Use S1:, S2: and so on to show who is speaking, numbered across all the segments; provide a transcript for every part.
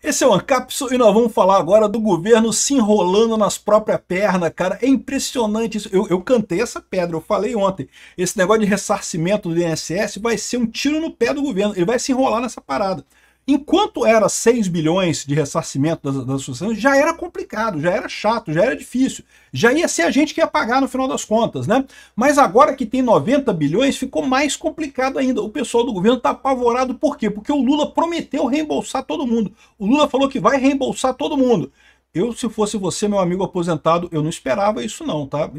S1: Esse é o Ancapsu e nós vamos falar agora do governo se enrolando nas próprias pernas, cara. É impressionante isso. Eu cantei essa pedra, eu falei ontem. Esse negócio de ressarcimento do INSS vai ser um tiro no pé do governo. Ele vai se enrolar nessa parada. Enquanto era 6 bilhões de ressarcimento das associações, já era complicado, já era chato, já era difícil. Já ia ser a gente que ia pagar no final das contas, né? Mas agora que tem 90 bilhões, ficou mais complicado ainda. O pessoal do governo está apavorado, por quê? Porque o Lula prometeu reembolsar todo mundo. O Lula falou que vai reembolsar todo mundo. Eu, se fosse você, meu amigo aposentado, eu não esperava isso não, tá?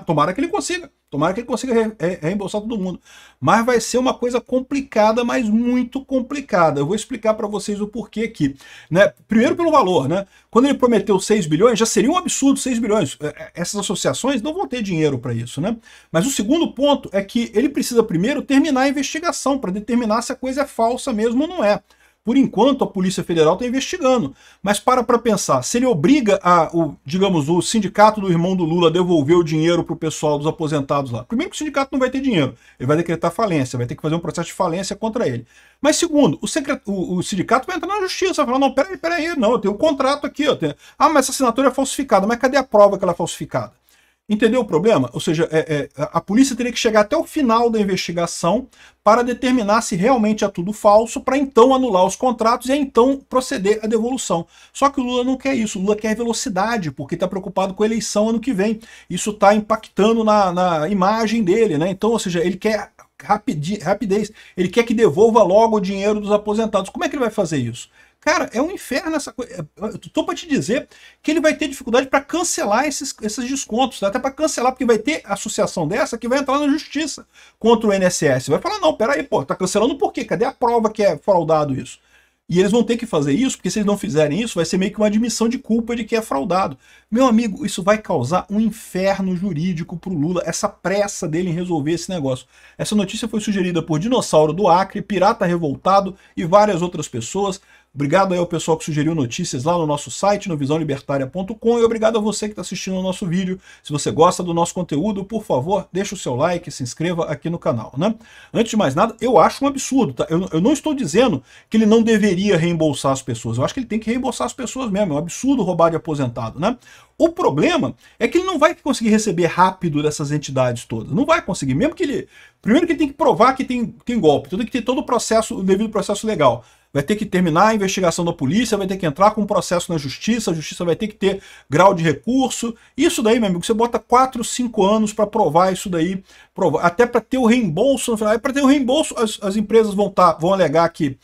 S1: Tomara que ele consiga. Tomara que ele consiga reembolsar todo mundo. Mas vai ser uma coisa complicada, mas muito complicada. Eu vou explicar para vocês o porquê aqui. Né? Primeiro pelo valor, né? Quando ele prometeu 6 bilhões, já seria um absurdo 6 bilhões. Essas associações não vão ter dinheiro para isso, né? Mas o segundo ponto é que ele precisa primeiro terminar a investigação para determinar se a coisa é falsa mesmo ou não é. Por enquanto, a Polícia Federal está investigando. Mas para pensar, se ele obriga digamos, o sindicato do irmão do Lula a devolver o dinheiro para o pessoal dos aposentados lá. Primeiro que o sindicato não vai ter dinheiro. Ele vai decretar falência, vai ter que fazer um processo de falência contra ele. Mas segundo, o sindicato vai entrar na justiça, vai falar, não, peraí, não, eu tenho um contrato aqui. Ah, mas essa assinatura é falsificada. Mas cadê a prova que ela é falsificada? Entendeu o problema? Ou seja, a polícia teria que chegar até o final da investigação para determinar se realmente é tudo falso, para então anular os contratos e então proceder à devolução. Só que o Lula não quer isso, o Lula quer velocidade, porque está preocupado com a eleição ano que vem. Isso está impactando na imagem dele, né? Então, ou seja, ele quer rapidez, ele quer que devolva logo o dinheiro dos aposentados. Como é que ele vai fazer isso? Cara, é um inferno essa coisa. Eu tô para te dizer que ele vai ter dificuldade para cancelar esses descontos, até para cancelar, porque vai ter associação dessa que vai entrar na justiça contra o INSS. Vai falar, não, peraí, pô, tá cancelando por quê? Cadê a prova que é fraudado isso? E eles vão ter que fazer isso, porque se eles não fizerem isso, vai ser meio que uma admissão de culpa de que é fraudado. Meu amigo, isso vai causar um inferno jurídico pro Lula, essa pressa dele em resolver esse negócio. Essa notícia foi sugerida por Dinossauro do Acre, Pirata Revoltado e várias outras pessoas. Obrigado aí ao pessoal que sugeriu notícias lá no nosso site, no visãolibertaria.com, e obrigado a você que está assistindo o nosso vídeo. Se você gosta do nosso conteúdo, por favor, deixa o seu like, se inscreva aqui no canal, né? Antes de mais nada, eu acho um absurdo, tá? Eu não estou dizendo que ele não deveria reembolsar as pessoas, eu acho que ele tem que reembolsar as pessoas mesmo, é um absurdo roubar de aposentado, né? O problema é que ele não vai conseguir receber rápido dessas entidades todas, não vai conseguir, mesmo que ele... Primeiro que ele tem que provar que tem golpe, tem que ter todo o processo, o devido processo legal. Vai ter que terminar a investigação da polícia, vai ter que entrar com um processo na justiça, a justiça vai ter que ter grau de recurso. Isso daí, meu amigo, você bota 4, 5 anos para provar isso daí, até para ter o reembolso no final. Para ter o reembolso, as empresas vão alegar que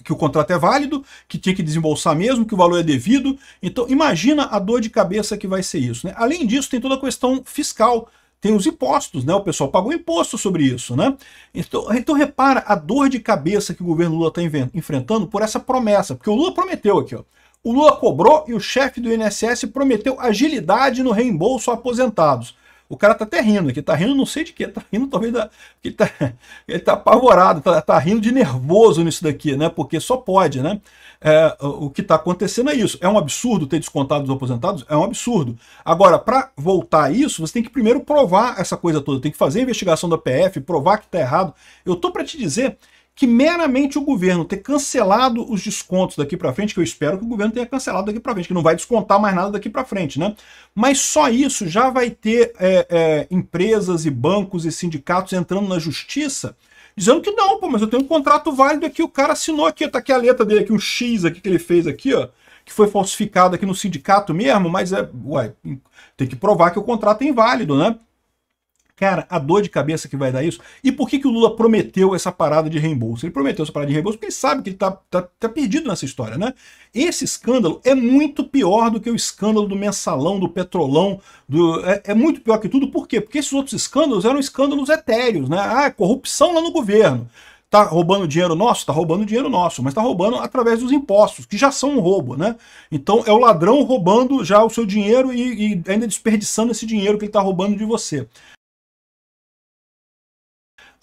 S1: o contrato é válido, que tinha que desembolsar mesmo, que o valor é devido. Então, imagina a dor de cabeça que vai ser isso, né? Além disso, tem toda a questão fiscal. Tem os impostos, né? O pessoal pagou imposto sobre isso, né? Então repara a dor de cabeça que o governo Lula está enfrentando por essa promessa, porque o Lula prometeu aqui, ó. O Lula cobrou e o chefe do INSS prometeu agilidade no reembolso a aposentados. O cara tá até rindo aqui, tá rindo não sei de quê, tá rindo talvez ele tá apavorado, tá rindo de nervoso nisso daqui, né? Porque só pode, né? O que está acontecendo é isso. É um absurdo ter descontado os aposentados? É um absurdo. Agora, para voltar a isso, você tem que primeiro provar essa coisa toda, tem que fazer a investigação da PF, provar que está errado. Eu tô para te dizer que meramente o governo ter cancelado os descontos daqui para frente, que eu espero que o governo tenha cancelado daqui para frente, que não vai descontar mais nada daqui para frente, né? Mas só isso já vai ter empresas e bancos e sindicatos entrando na justiça dizendo que não, pô, mas eu tenho um contrato válido aqui, o cara assinou aqui, tá aqui a letra dele, aqui, um X aqui que ele fez aqui, ó, que foi falsificado aqui no sindicato mesmo, mas tem que provar que o contrato é inválido, né? Cara, a dor de cabeça que vai dar isso. E por que o Lula prometeu essa parada de reembolso? Ele prometeu essa parada de reembolso porque ele sabe que ele tá perdido nessa história, né? Esse escândalo é muito pior do que o escândalo do mensalão, do petrolão. É muito pior que tudo. Por quê? Porque esses outros escândalos eram escândalos etéreos, né? Ah, corrupção lá no governo. Tá roubando dinheiro nosso? Tá roubando dinheiro nosso, mas tá roubando através dos impostos, que já são um roubo, né? Então é o ladrão roubando já o seu dinheiro e ainda desperdiçando esse dinheiro que ele tá roubando de você.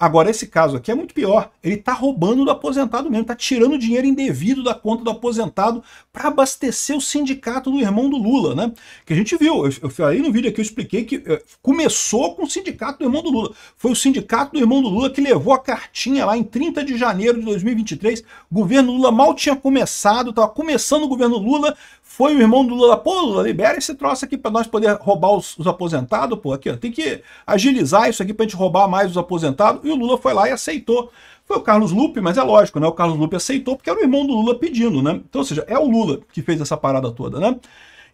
S1: Agora, esse caso aqui é muito pior. Ele está roubando do aposentado mesmo, está tirando dinheiro indevido da conta do aposentado para abastecer o sindicato do irmão do Lula, né? Que a gente viu, eu falei no vídeo aqui, eu expliquei que começou com o sindicato do irmão do Lula. Foi o sindicato do irmão do Lula que levou a cartinha lá em 30 de janeiro de 2023. O governo Lula mal tinha começado, estava começando o governo Lula. Foi o irmão do Lula, pô, Lula, libera esse troço aqui para nós poder roubar os aposentados, pô, aqui, ó, tem que agilizar isso aqui pra gente roubar mais os aposentados, e o Lula foi lá e aceitou. Foi o Carlos Lupe, mas é lógico, né, o Carlos Lupe aceitou porque era o irmão do Lula pedindo, né, então, ou seja, é o Lula que fez essa parada toda, né.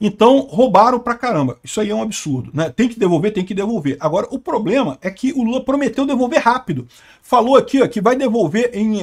S1: Então, roubaram pra caramba. Isso aí é um absurdo, né? Tem que devolver, tem que devolver. Agora, o problema é que o Lula prometeu devolver rápido. Falou aqui, ó, que vai devolver em...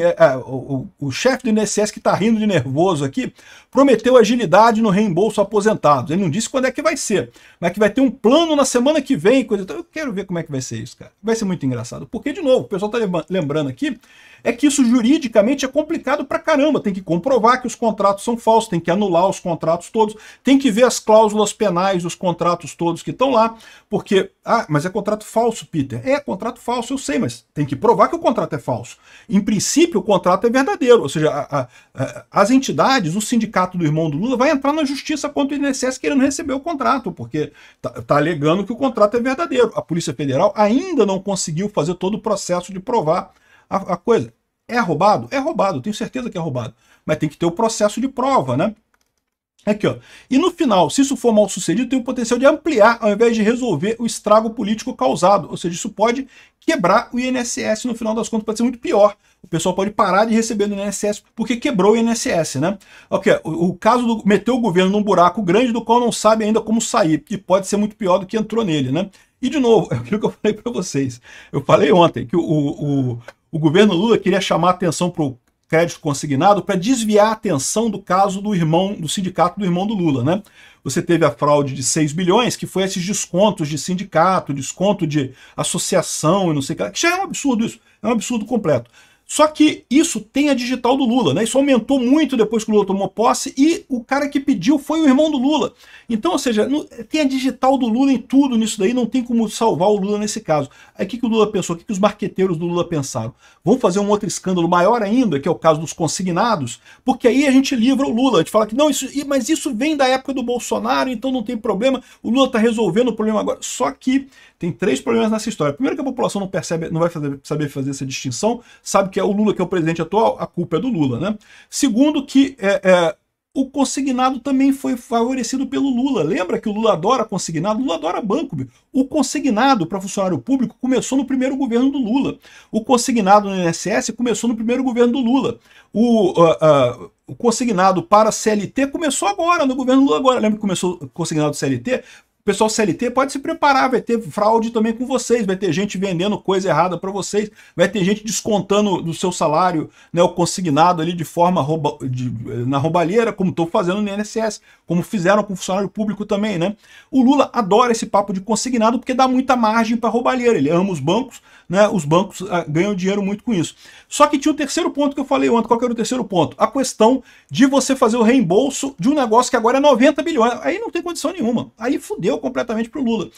S1: o chefe do INSS, que tá rindo de nervoso aqui, prometeu agilidade no reembolso aposentados. Ele não disse quando é que vai ser, mas que vai ter um plano na semana que vem, coisa e tal. Eu quero ver como é que vai ser isso, cara. Vai ser muito engraçado. Porque, de novo, o pessoal tá lembrando aqui, é que isso juridicamente é complicado pra caramba. Tem que comprovar que os contratos são falsos, tem que anular os contratos todos, tem que ver as cláusulas penais dos contratos todos que estão lá, porque, mas é contrato falso, Peter. É contrato falso, eu sei, mas tem que provar que o contrato é falso. Em princípio, o contrato é verdadeiro, ou seja, as entidades, o sindicato do irmão do Lula vai entrar na justiça contra o INSS querendo receber o contrato, porque tá alegando que o contrato é verdadeiro. A Polícia Federal ainda não conseguiu fazer todo o processo de provar a coisa. É roubado? É roubado, tenho certeza que é roubado. Mas tem que ter o processo de prova, né? Aqui, ó. E no final, se isso for mal sucedido, tem o potencial de ampliar ao invés de resolver o estrago político causado. Ou seja, isso pode quebrar o INSS no final das contas, pode ser muito pior. O pessoal pode parar de receber do INSS porque quebrou o INSS, né? Ok, o caso do meteu o governo num buraco grande do qual não sabe ainda como sair, e pode ser muito pior do que entrou nele, né? E de novo, é aquilo que eu falei para vocês. Eu falei ontem que o governo Lula queria chamar a atenção para o crédito consignado para desviar a atenção do caso do sindicato do irmão do Lula, né? Você teve a fraude de 6 bilhões, que foi esses descontos de sindicato, desconto de associação e não sei o que já é um absurdo isso, é um absurdo completo. Só que isso tem a digital do Lula, né? Isso aumentou muito depois que o Lula tomou posse e o cara que pediu foi o irmão do Lula. Então, ou seja, tem a digital do Lula em tudo nisso daí, não tem como salvar o Lula nesse caso. Aí o que o Lula pensou? O que os marqueteiros do Lula pensaram? Vamos fazer um outro escândalo maior ainda, que é o caso dos consignados, porque aí a gente livra o Lula. A gente fala que não, mas isso vem da época do Bolsonaro, então não tem problema, o Lula está resolvendo o problema agora. Só que tem 3 problemas nessa história. Primeiro, que a população não percebe, não vai saber fazer essa distinção, sabe que é o Lula que é o presidente atual, a culpa é do Lula, né? Segundo, que o consignado também foi favorecido pelo Lula. Lembra que o Lula adora consignado? O Lula adora banco. O consignado para funcionário público começou no primeiro governo do Lula. O consignado no INSS começou no primeiro governo do Lula. O consignado para CLT começou agora, no governo Lula agora. Lembra que começou o consignado CLT? O pessoal CLT pode se preparar, vai ter fraude também com vocês, vai ter gente vendendo coisa errada para vocês, vai ter gente descontando do seu salário, né, o consignado ali de forma na roubalheira, como estou fazendo no INSS, como fizeram com o funcionário público também, né? O Lula adora esse papo de consignado porque dá muita margem para roubalheira, ele ama os bancos, né? Os bancos ganham dinheiro muito com isso. Só que tinha o terceiro ponto que eu falei ontem. Qual que era o terceiro ponto? A questão de você fazer o reembolso de um negócio que agora é 90 bilhões. Aí não tem condição nenhuma. Aí fudeu completamente pro Lula.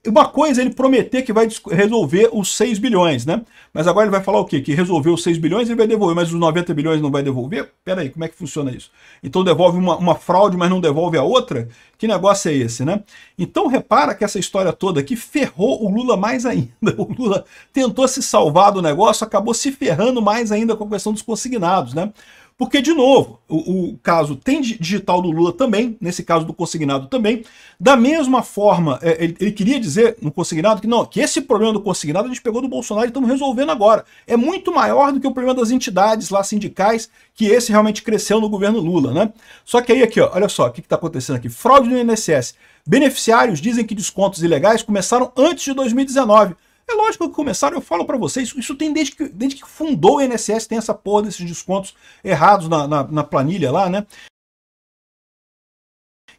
S1: Uma coisa é ele prometer que vai resolver os 6 bilhões, né? Mas agora ele vai falar o quê? Que resolveu os 6 bilhões e vai devolver, mas os 90 bilhões não vai devolver? Pera aí, como é que funciona isso? Então devolve uma fraude, mas não devolve a outra? Que negócio é esse, né? Então repara que essa história toda aqui ferrou o Lula mais ainda. O Lula tentou se salvar do negócio, acabou se ferrando mais ainda com a questão dos consignados, né? Porque, de novo, o caso tem digital do Lula também, nesse caso do consignado também. Da mesma forma, ele queria dizer no consignado que não, que esse problema do consignado a gente pegou do Bolsonaro e estamos resolvendo agora. É muito maior do que o problema das entidades lá sindicais, que esse realmente cresceu no governo Lula, né? Só que aí aqui, ó, olha só, o que está acontecendo aqui? Fraude no INSS. Beneficiários dizem que descontos ilegais começaram antes de 2019. É lógico que começaram, eu falo para vocês, isso tem desde que fundou o INSS, tem essa porra desses descontos errados na planilha lá, né?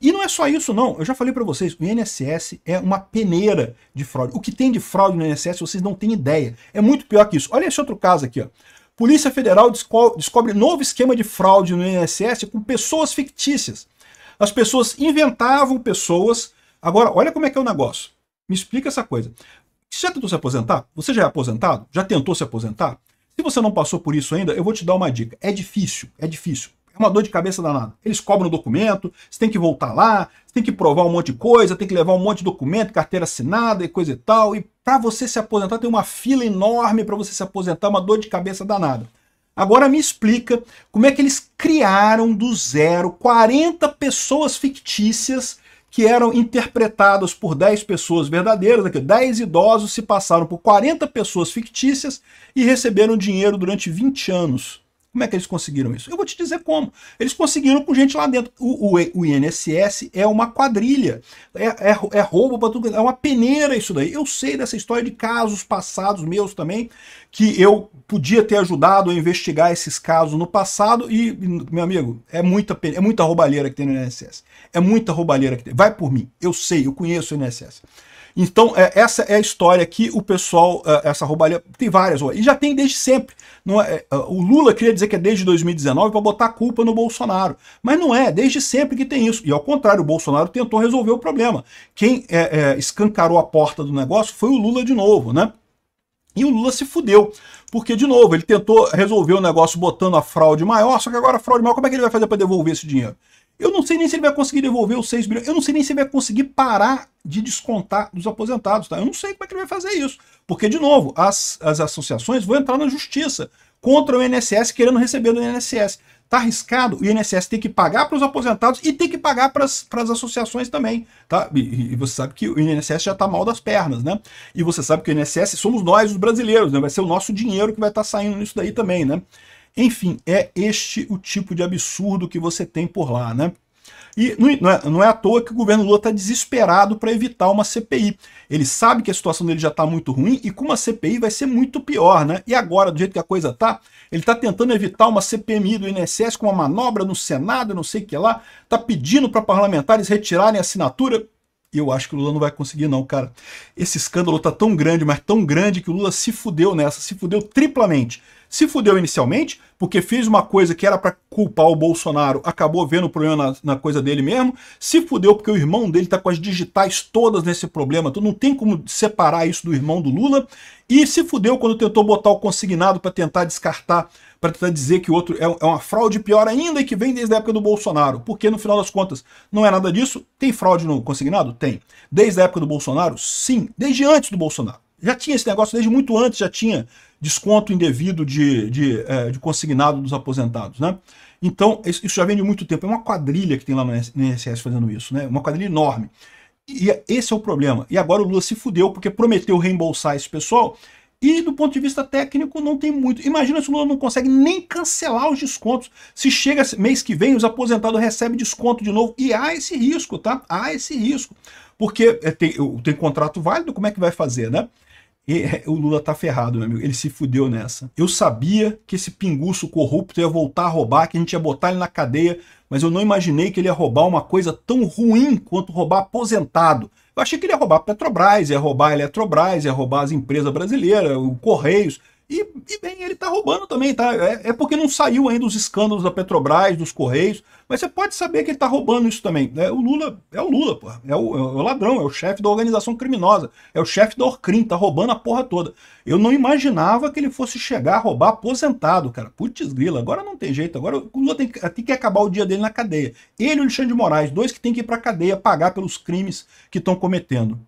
S1: E não é só isso não, eu já falei para vocês, o INSS é uma peneira de fraude. O que tem de fraude no INSS vocês não têm ideia, é muito pior que isso. Olha esse outro caso aqui, ó. Polícia Federal descobre novo esquema de fraude no INSS com pessoas fictícias. As pessoas inventavam pessoas. Agora, olha como é que é o negócio. Me explica essa coisa. Você já tentou se aposentar? Você já é aposentado? Já tentou se aposentar? Se você não passou por isso ainda, eu vou te dar uma dica. É difícil, é difícil. É uma dor de cabeça danada. Eles cobram o documento, você tem que voltar lá, você tem que provar um monte de coisa, tem que levar um monte de documento, carteira assinada e coisa e tal. E para você se aposentar, tem uma fila enorme para você se aposentar, uma dor de cabeça danada. Agora me explica como é que eles criaram do zero 40 pessoas fictícias que eram interpretadas por 10 pessoas verdadeiras, aqui, 10 idosos se passaram por 40 pessoas fictícias e receberam dinheiro durante 20 anos. Como é que eles conseguiram isso? Eu vou te dizer como. Eles conseguiram com gente lá dentro. O INSS é uma quadrilha, é roubo para tudo, é uma peneira isso daí. Eu sei dessa história de casos passados meus também, que eu podia ter ajudado a investigar esses casos no passado e, meu amigo, é muita roubalheira que tem no INSS. É muita roubalheira que tem. Vai por mim. Eu sei, eu conheço o INSS. Então, essa é a história que o pessoal, essa roubalheira, tem várias, e já tem desde sempre. Não é, o Lula queria dizer que é desde 2019 para botar a culpa no Bolsonaro, mas não é, desde sempre que tem isso. E ao contrário, o Bolsonaro tentou resolver o problema. Quem escancarou a porta do negócio foi o Lula de novo, né? E o Lula se fudeu, porque, de novo, ele tentou resolver o negócio botando a fraude maior, só que agora a fraude maior, como é que ele vai fazer para devolver esse dinheiro? Eu não sei nem se ele vai conseguir devolver os 6 bilhões, eu não sei nem se ele vai conseguir parar de descontar dos aposentados, tá? Eu não sei como é que ele vai fazer isso, porque, de novo, as associações vão entrar na justiça contra o INSS querendo receber do INSS. Tá arriscado, o INSS tem que pagar para os aposentados e tem que pagar para as associações também, tá? E você sabe que o INSS já tá mal das pernas, né? E você sabe que o INSS somos nós, os brasileiros, né? Vai ser o nosso dinheiro que vai estar saindo nisso daí também, né? Enfim, é este o tipo de absurdo que você tem por lá, né? E não é à toa que o governo Lula está desesperado para evitar uma CPI. Ele sabe que a situação dele já está muito ruim e com uma CPI vai ser muito pior, né? E agora, do jeito que a coisa tá, ele está tentando evitar uma CPMI do INSS com uma manobra no Senado, não sei o que lá, está pedindo para parlamentares retirarem a assinatura. E eu acho que o Lula não vai conseguir não, cara. Esse escândalo tá tão grande, mas tão grande que o Lula se fudeu nessa, se fudeu triplamente. Se fudeu inicialmente, porque fez uma coisa que era para culpar o Bolsonaro, acabou vendo o problema na coisa dele mesmo. Se fudeu porque o irmão dele tá com as digitais todas nesse problema, então não tem como separar isso do irmão do Lula. E se fudeu quando tentou botar o consignado para tentar descartar, para tentar dizer que o outro é uma fraude pior ainda e que vem desde a época do Bolsonaro. Porque, no final das contas, não é nada disso. Tem fraude no consignado? Tem. Desde a época do Bolsonaro? Sim. Desde antes do Bolsonaro. Já tinha esse negócio, desde muito antes já tinha desconto indevido de consignado dos aposentados, né? Então, isso já vem de muito tempo. É uma quadrilha que tem lá no INSS fazendo isso, né? Uma quadrilha enorme. E esse é o problema. E agora o Lula se fudeu porque prometeu reembolsar esse pessoal e, do ponto de vista técnico, não tem muito. Imagina se o Lula não consegue nem cancelar os descontos. Se chega mês que vem, os aposentados recebem desconto de novo. E há esse risco, tá? Há esse risco. Porque tem contrato válido, como é que vai fazer, né? E o Lula tá ferrado, meu amigo. Ele se fudeu nessa. Eu sabia que esse pinguço corrupto ia voltar a roubar, que a gente ia botar ele na cadeia, mas eu não imaginei que ele ia roubar uma coisa tão ruim quanto roubar aposentado. Eu achei que ele ia roubar a Petrobras, ia roubar a Eletrobras, ia roubar as empresas brasileiras, o Correios. E bem, ele tá roubando também, tá? É porque não saiu ainda os escândalos da Petrobras, dos Correios, mas você pode saber que ele tá roubando isso também. O Lula, pô. É o ladrão, é o chefe da organização criminosa, é o chefe da Orcrim, tá roubando a porra toda. Eu não imaginava que ele fosse chegar a roubar aposentado, cara. Putz grila, agora não tem jeito, agora o Lula tem que acabar o dia dele na cadeia. Ele e o Alexandre de Moraes, dois que tem que ir pra cadeia pagar pelos crimes que estão cometendo.